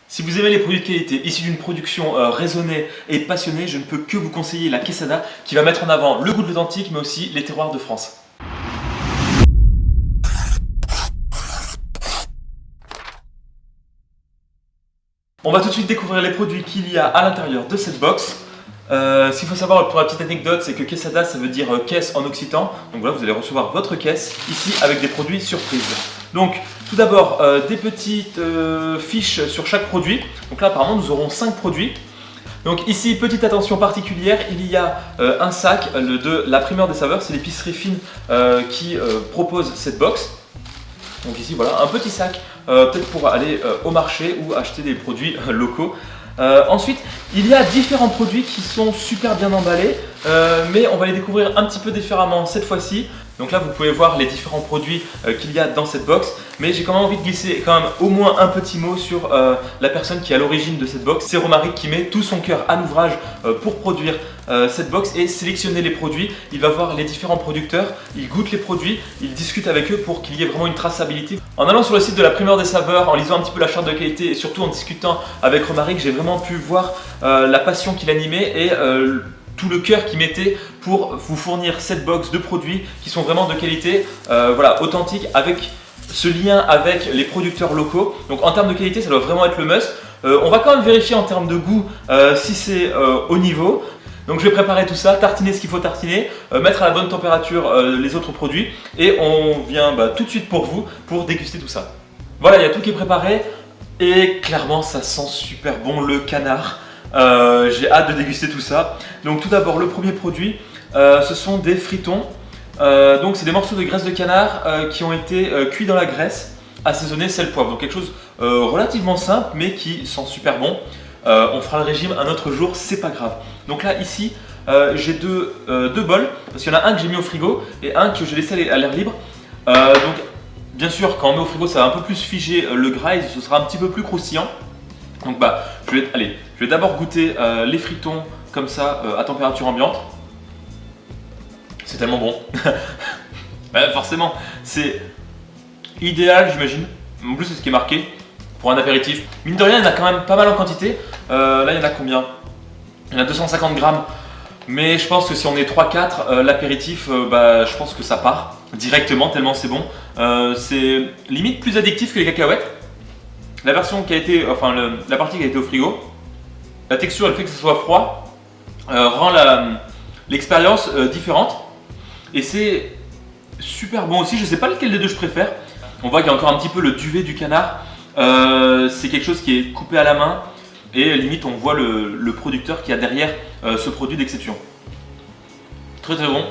Si vous aimez les produits de qualité issus d'une production raisonnée et passionnée, je ne peux que vous conseiller la Quesada qui va mettre en avant le goût de l'authentique mais aussi les terroirs de France. On va tout de suite découvrir les produits qu'il y a à l'intérieur de cette box. Ce qu'il faut savoir pour la petite anecdote, c'est que Quesada ça veut dire caisse en occitan. Donc voilà, vous allez recevoir votre caisse ici avec des produits surprises. Donc tout d'abord des petites fiches sur chaque produit. Donc là apparemment nous aurons 5 produits. Donc ici, petite attention particulière, il y a un sac de la primeur des saveurs, c'est l'épicerie fine qui propose cette box. Donc ici voilà, un petit sac peut-être pour aller au marché ou acheter des produits locaux. Ensuite, il y a différents produits qui sont super bien emballés, mais on va les découvrir un petit peu différemment cette fois-ci. Donc là, vous pouvez voir les différents produits qu'il y a dans cette box, mais j'ai quand même envie de glisser quand même au moins un petit mot sur la personne qui est à l'origine de cette box. C'est Romaric qui met tout son cœur à l'ouvrage pour produire cette box et sélectionner les produits. Il va voir les différents producteurs, il goûte les produits, il discute avec eux pour qu'il y ait vraiment une traçabilité. En allant sur le site de la Primeur des Saveurs, en lisant un petit peu la charte de qualité et surtout en discutant avec Romaric, j'ai vraiment pu voir la passion qu'il animait et tout le cœur qu'il mettait pour vous fournir cette box de produits qui sont vraiment de qualité, voilà, authentique, avec ce lien avec les producteurs locaux. Donc en termes de qualité, ça doit vraiment être le must. On va quand même vérifier en termes de goût si c'est au niveau. Donc je vais préparer tout ça, tartiner ce qu'il faut tartiner, mettre à la bonne température les autres produits et on vient tout de suite pour vous pour déguster tout ça. Voilà, il y a tout qui est préparé et clairement ça sent super bon le canard. J'ai hâte de déguster tout ça. Donc tout d'abord le premier produit, ce sont des fritons. Donc c'est des morceaux de graisse de canard qui ont été cuits dans la graisse, assaisonnés sel poivre. Donc quelque chose relativement simple mais qui sent super bon. On fera le régime un autre jour, c'est pas grave. Donc là ici j'ai deux bols, parce qu'il y en a un que j'ai mis au frigo et un que j'ai laissé à l'air libre. Donc bien sûr quand on met au frigo ça va un peu plus figer le gras et ce sera un petit peu plus croustillant. Donc je vais d'abord goûter les fritons comme ça à température ambiante. C'est tellement bon. Forcément, c'est idéal j'imagine. En plus c'est ce qui est marqué pour un apéritif. Mine de rien il y en a quand même pas mal en quantité. Là il y en a combien? Il y en a 250 grammes. Mais je pense que si on est 3-4, l'apéritif, je pense que ça part directement tellement c'est bon. C'est limite plus addictif que les cacahuètes. La version qui a été, la partie qui a été au frigo, la texture, le fait que ce soit froid, rend l'expérience différente. Et c'est super bon aussi. Je sais pas lequel des deux je préfère. On voit qu'il y a encore un petit peu le duvet du canard. C'est quelque chose qui est coupé à la main et limite on voit le producteur qui a derrière ce produit d'exception. Très très bon.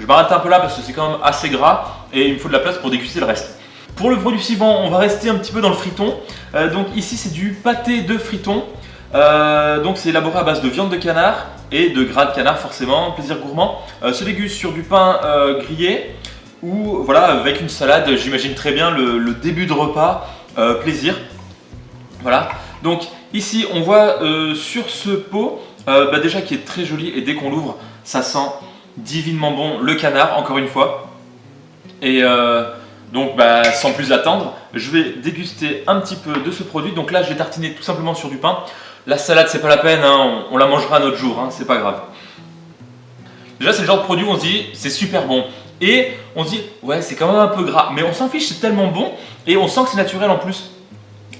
Je m'arrête un peu là parce que c'est quand même assez gras et il me faut de la place pour déguster le reste. Pour le produit suivant, on va rester un petit peu dans le friton. Donc ici c'est du pâté de friton. Donc c'est élaboré à base de viande de canard et de gras de canard forcément, plaisir gourmand. Se déguste sur du pain grillé ou voilà avec une salade, j'imagine très bien le début de repas, plaisir. Voilà, donc ici on voit sur ce pot déjà qui est très joli et dès qu'on l'ouvre ça sent divinement bon le canard encore une fois. Et donc sans plus attendre, je vais déguster un petit peu de ce produit. Donc là je vais tartiner tout simplement sur du pain. La salade c'est pas la peine, hein, on la mangera un autre jour, hein, c'est pas grave. Déjà c'est le genre de produit où on se dit c'est super bon. Et on se dit ouais c'est quand même un peu gras. Mais on s'en fiche, c'est tellement bon et on sent que c'est naturel en plus.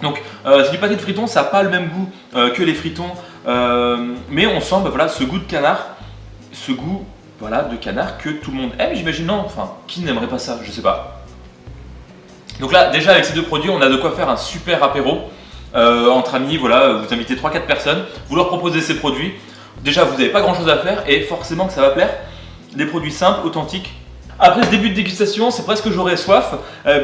Donc c'est du pâté de fritons, ça n'a pas le même goût que les fritons. Mais on sent voilà, ce goût de canard. Ce goût voilà, de canard que tout le monde aime j'imagine, non? Enfin qui n'aimerait pas ça, je sais pas. Donc là déjà avec ces deux produits on a de quoi faire un super apéro entre amis, voilà, vous invitez 3-4 personnes, vous leur proposez ces produits, déjà vous n'avez pas grand chose à faire et forcément que ça va plaire, des produits simples, authentiques. Après ce début de dégustation, c'est presque que j'aurais soif,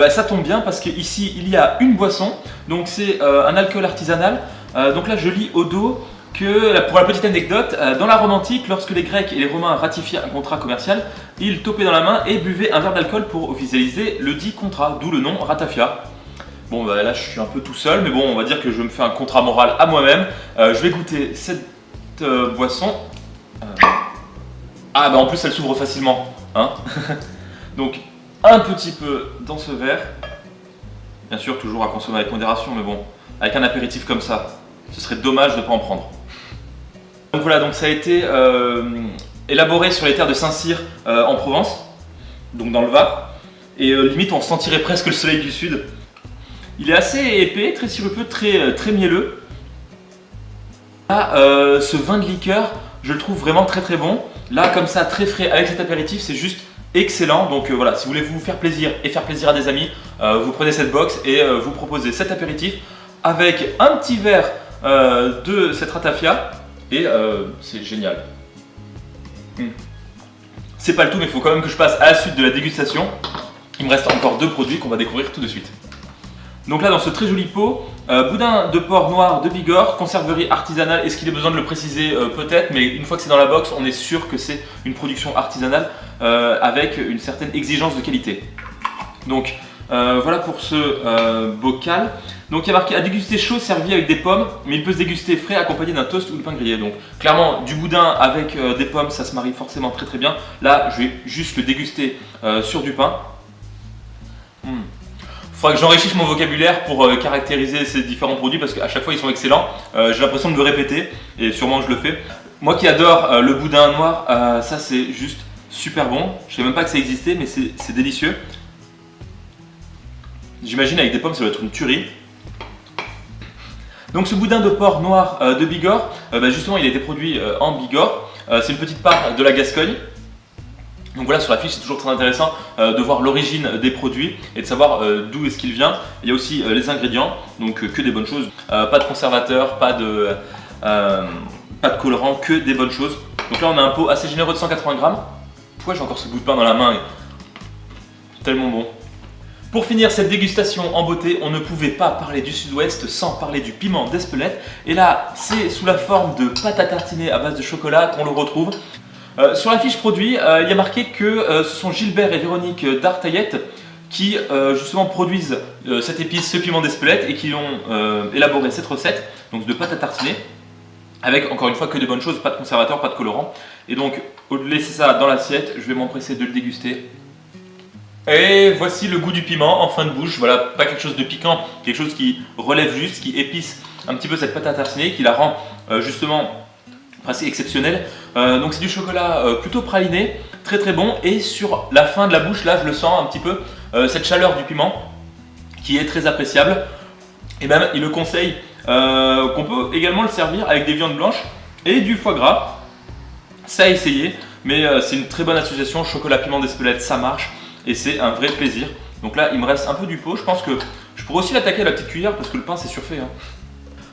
ça tombe bien parce qu'ici il y a une boisson, donc c'est un alcool artisanal, donc là je lis au dos que, pour la petite anecdote, dans la Rome antique, lorsque les Grecs et les Romains ratifiaient un contrat commercial, ils topaient dans la main et buvaient un verre d'alcool pour officialiser le dit contrat, d'où le nom ratafia. Bon là je suis un peu tout seul, mais bon on va dire que je me fais un contrat moral à moi-même. Je vais goûter cette boisson. En plus elle s'ouvre facilement, hein. Donc un petit peu dans ce verre. Bien sûr toujours à consommer avec modération, mais bon, avec un apéritif comme ça. Ce serait dommage de ne pas en prendre. Donc voilà, donc ça a été élaboré sur les terres de Saint-Cyr en Provence, donc dans le Var. Et limite on sentirait presque le soleil du sud. Il est assez épais, très sirupeux, très mielleux. Là, ce vin de liqueur, je le trouve vraiment très bon. Là, comme ça, très frais avec cet apéritif, c'est juste excellent. Donc voilà, si vous voulez vous faire plaisir et faire plaisir à des amis, vous prenez cette box et vous proposez cet apéritif avec un petit verre de cette ratafia et c'est génial. C'est pas le tout, mais il faut quand même que je passe à la suite de la dégustation. Il me reste encore 2 produits qu'on va découvrir tout de suite. Donc là, dans ce très joli pot, boudin de porc noir de Bigorre, conserverie artisanale. Est-ce qu'il est besoin de le préciser? Peut-être, mais une fois que c'est dans la box, on est sûr que c'est une production artisanale avec une certaine exigence de qualité. Donc voilà pour ce bocal. Donc il y a marqué à déguster chaud servi avec des pommes, mais il peut se déguster frais accompagné d'un toast ou de pain grillé. Donc clairement, du boudin avec des pommes, ça se marie forcément très bien. Là, je vais juste le déguster sur du pain. Il faudra que j'enrichisse mon vocabulaire pour caractériser ces différents produits parce qu'à chaque fois ils sont excellents. J'ai l'impression de me répéter et sûrement je le fais. Moi qui adore le boudin noir, ça c'est juste super bon. Je ne savais même pas que ça existait, mais c'est délicieux. J'imagine avec des pommes ça doit être une tuerie. Donc ce boudin de porc noir de Bigorre, justement il a été produit en Bigorre. C'est une petite part de la Gascogne. Donc voilà, sur la fiche c'est toujours très intéressant de voir l'origine des produits et de savoir d'où est-ce qu'il vient. Il y a aussi les ingrédients, donc que des bonnes choses. Pas de conservateur, pas de colorant, que des bonnes choses. Donc là on a un pot assez généreux de 180 grammes. Pourquoi j'ai encore ce bout de pain dans la main? Tellement bon. Pour finir cette dégustation en beauté, on ne pouvait pas parler du sud-ouest sans parler du piment d'Espelette. Et là, c'est sous la forme de pâte à tartiner à base de chocolat qu'on le retrouve. Sur la fiche produit, il y a marqué que ce sont Gilbert et Véronique d'Artaillette qui justement produisent cette épice, ce piment d'Espelette et qui ont élaboré cette recette donc de pâte à tartiner avec encore une fois que des bonnes choses, pas de conservateur, pas de colorant. Et donc au lieu de laisser ça dans l'assiette, je vais m'empresser de le déguster. Et voici le goût du piment en fin de bouche. Voilà, pas quelque chose de piquant, quelque chose qui relève juste, qui épice un petit peu cette pâte à tartiner, qui la rend justement presque exceptionnelle. Donc c'est du chocolat plutôt praliné, très bon. Et sur la fin de la bouche, là je le sens un petit peu, cette chaleur du piment qui est très appréciable. Et même il le conseille qu'on peut également le servir avec des viandes blanches et du foie gras. Ça à essayer, mais c'est une très bonne association, chocolat piment d'Espelette, ça marche. Et c'est un vrai plaisir. Donc là il me reste un peu du pot, je pense que je pourrais aussi l'attaquer à la petite cuillère parce que le pain c'est surfait.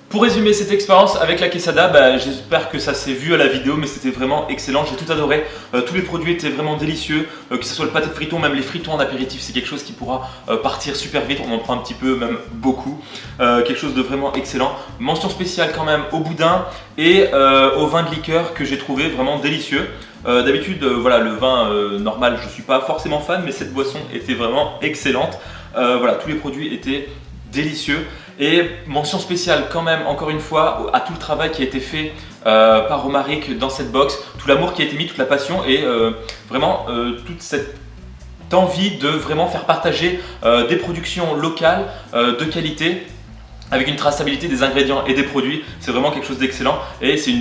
Pour résumer cette expérience avec la quesada, j'espère que ça s'est vu à la vidéo, mais c'était vraiment excellent, j'ai tout adoré. Tous les produits étaient vraiment délicieux, que ce soit le pâté de friton, même les fritons en apéritif, c'est quelque chose qui pourra partir super vite, on en prend un petit peu, même beaucoup. Quelque chose de vraiment excellent. Mention spéciale quand même au boudin et au vin de liqueur que j'ai trouvé vraiment délicieux. D'habitude, voilà, le vin normal, je ne suis pas forcément fan, mais cette boisson était vraiment excellente. Voilà, tous les produits étaient délicieux. Et mention spéciale quand même, encore une fois, à tout le travail qui a été fait par Romaric dans cette box, tout l'amour qui a été mis, toute la passion et vraiment toute cette envie de vraiment faire partager des productions locales de qualité avec une traçabilité des ingrédients et des produits. C'est vraiment quelque chose d'excellent et c'est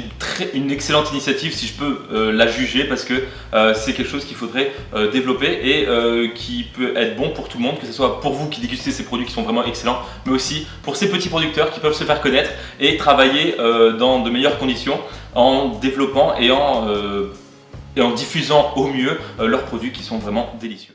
une excellente initiative si je peux la juger parce que c'est quelque chose qu'il faudrait développer et qui peut être bon pour tout le monde, que ce soit pour vous qui dégustez ces produits qui sont vraiment excellents, mais aussi pour ces petits producteurs qui peuvent se faire connaître et travailler dans de meilleures conditions en développant et en diffusant au mieux leurs produits qui sont vraiment délicieux.